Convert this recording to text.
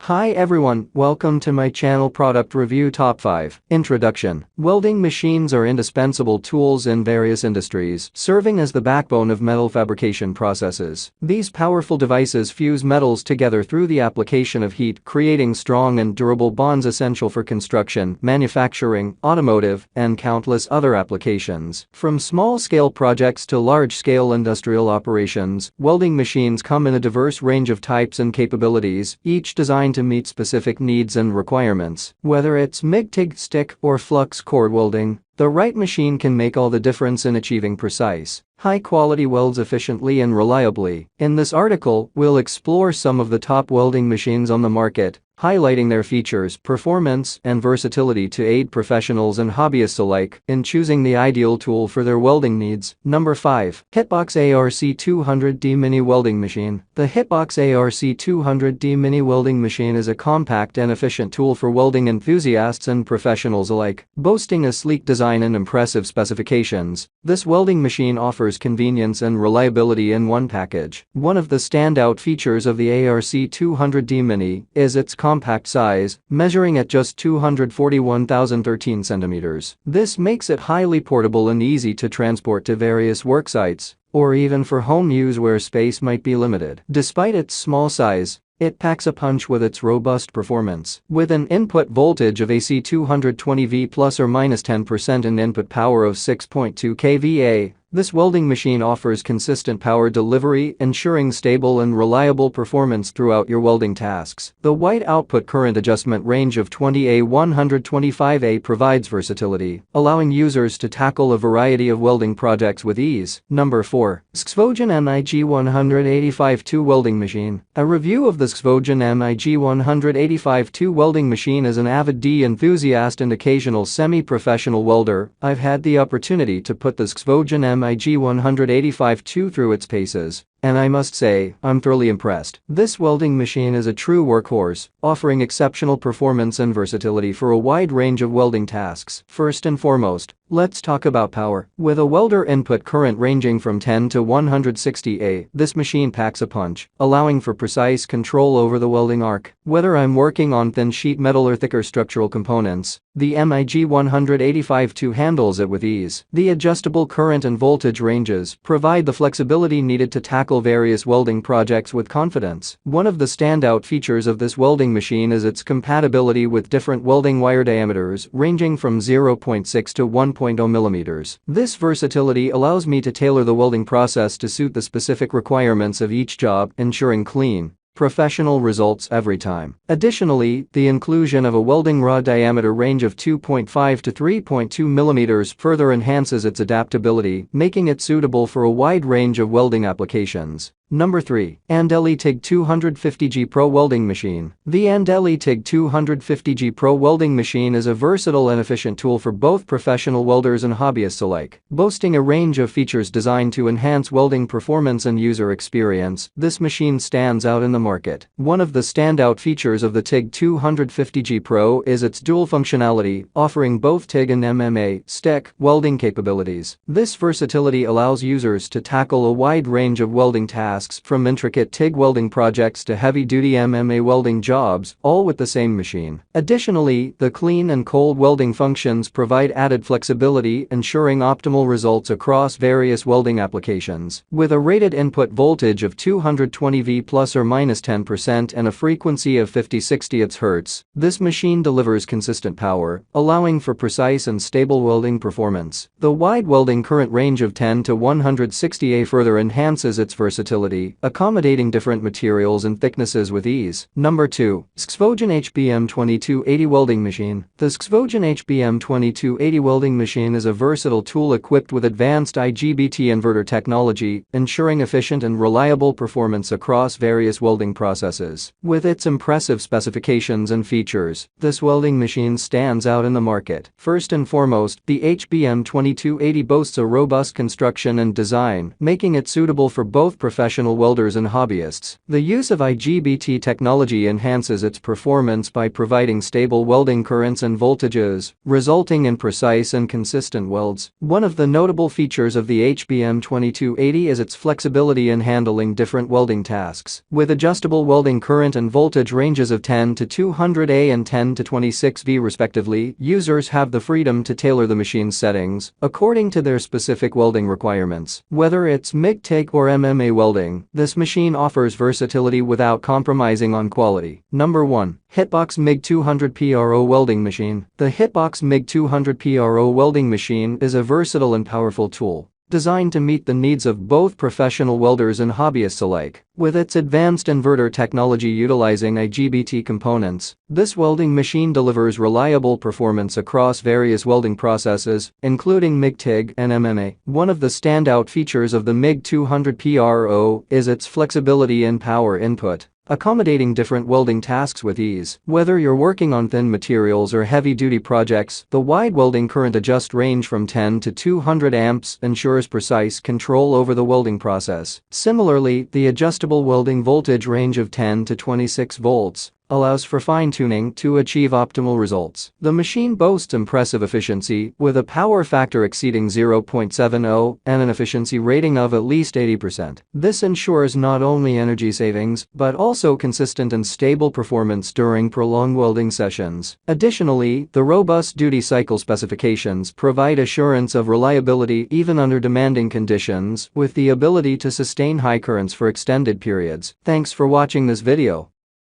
Hi everyone, welcome to my channel Product Review Top 5. Introduction. Welding machines are indispensable tools in various industries, serving as the backbone of metal fabrication processes. These powerful devices fuse metals together through the application of heat, creating strong and durable bonds essential for construction, manufacturing, automotive, and countless other applications. From small-scale projects to large-scale industrial operations, welding machines come in a diverse range of types and capabilities, each designed to meet specific needs and requirements. Whether it's MIG, TIG, stick, or flux core welding, the right machine can make all the difference in achieving precise, high-quality welds efficiently and reliably. In this article, we'll explore some of the top welding machines on the market, highlighting their features, performance, and versatility to aid professionals and hobbyists alike in choosing the ideal tool for their welding needs. Number 5. Hitbox ARC200D Mini Welding Machine. The Hitbox ARC200D Mini Welding Machine is a compact and efficient tool for welding enthusiasts and professionals alike. Boasting a sleek design and impressive specifications, this welding machine offers convenience and reliability in one package. One of the standout features of the ARC200D Mini is its compact size, measuring at just 241,013 centimeters. This makes it highly portable and easy to transport to various work sites, or even for home use where space might be limited. Despite its small size, it packs a punch with its robust performance. With an input voltage of AC 220V plus or minus 10% and input power of 6.2 kVA, this welding machine offers consistent power delivery, ensuring stable and reliable performance throughout your welding tasks. The wide output current adjustment range of 20A125A provides versatility, allowing users to tackle a variety of welding projects with ease. Number 4. Xvogen MIG185-2 Welding Machine. A review of the Xvogen MIG185-2 welding machine. As an avid enthusiast and occasional semi-professional welder, I've had the opportunity to put the Xvogen MIG185-2 through its paces, and I must say, I'm thoroughly impressed. This welding machine is a true workhorse, offering exceptional performance and versatility for a wide range of welding tasks. First and foremost, let's talk about power. With a welder input current ranging from 10 to 160 A, this machine packs a punch, allowing for precise control over the welding arc. Whether I'm working on thin sheet metal or thicker structural components, the MIG185-2 handles it with ease. The adjustable current and voltage ranges provide the flexibility needed to tackle various welding projects with confidence. One of the standout features of this welding machine is its compatibility with different welding wire diameters ranging from 0.6 to 1.0 millimeters. This versatility allows me to tailor the welding process to suit the specific requirements of each job, ensuring clean, professional results every time. Additionally, the inclusion of a welding rod diameter range of 2.5 to 3.2 millimeters further enhances its adaptability, making it suitable for a wide range of welding applications. Number 3. Andeli TIG 250G Pro Welding Machine. The Andeli TIG 250G Pro Welding Machine is a versatile and efficient tool for both professional welders and hobbyists alike. Boasting a range of features designed to enhance welding performance and user experience, this machine stands out in the market. One of the standout features of the TIG 250G Pro is its dual functionality, offering both TIG and MMA stick welding capabilities. This versatility allows users to tackle a wide range of welding tasks, from intricate TIG welding projects to heavy-duty MMA welding jobs, all with the same machine. Additionally, the clean and cold welding functions provide added flexibility, ensuring optimal results across various welding applications. With a rated input voltage of 220V plus or minus 10% and a frequency of 50-60 Hz, this machine delivers consistent power, allowing for precise and stable welding performance. The wide welding current range of 10 to 160 A further enhances its versatility, accommodating different materials and thicknesses with ease. Number 2. Xvogen HBM2280 Welding Machine. The Xvogen HBM2280 welding machine is a versatile tool equipped with advanced IGBT inverter technology, ensuring efficient and reliable performance across various welding processes. With its impressive specifications and features, this welding machine stands out in the market. First and foremost, the HBM2280 boasts a robust construction and design, making it suitable for both professional professional welders and hobbyists. The use of IGBT technology enhances its performance by providing stable welding currents and voltages, resulting in precise and consistent welds. One of the notable features of the HBM2280 is its flexibility in handling different welding tasks. With adjustable welding current and voltage ranges of 10 to 200 A and 10 to 26 V respectively, users have the freedom to tailor the machine's settings according to their specific welding requirements. Whether it's MIG-TIG or MMA welding, this machine offers versatility without compromising on quality. Number 1. Hitbox MIG 200 PRO Welding Machine. The Hitbox MIG 200 PRO welding machine is a versatile and powerful tool designed to meet the needs of both professional welders and hobbyists alike. With its advanced inverter technology utilizing IGBT components, this welding machine delivers reliable performance across various welding processes, including MIG-TIG and MMA. One of the standout features of the MIG 200 PRO is its flexibility in power input, accommodating different welding tasks with ease. Whether you're working on thin materials or heavy-duty projects, the wide welding current adjust range from 10 to 200 amps ensures precise control over the welding process. Similarly, the adjustable welding voltage range of 10 to 26 volts allows for fine-tuning to achieve optimal results. The machine boasts impressive efficiency, with a power factor exceeding 0.70 and an efficiency rating of at least 80%. This ensures not only energy savings, but also consistent and stable performance during prolonged welding sessions. Additionally, the robust duty cycle specifications provide assurance of reliability even under demanding conditions, with the ability to sustain high currents for extended periods. Thanks for watching this video.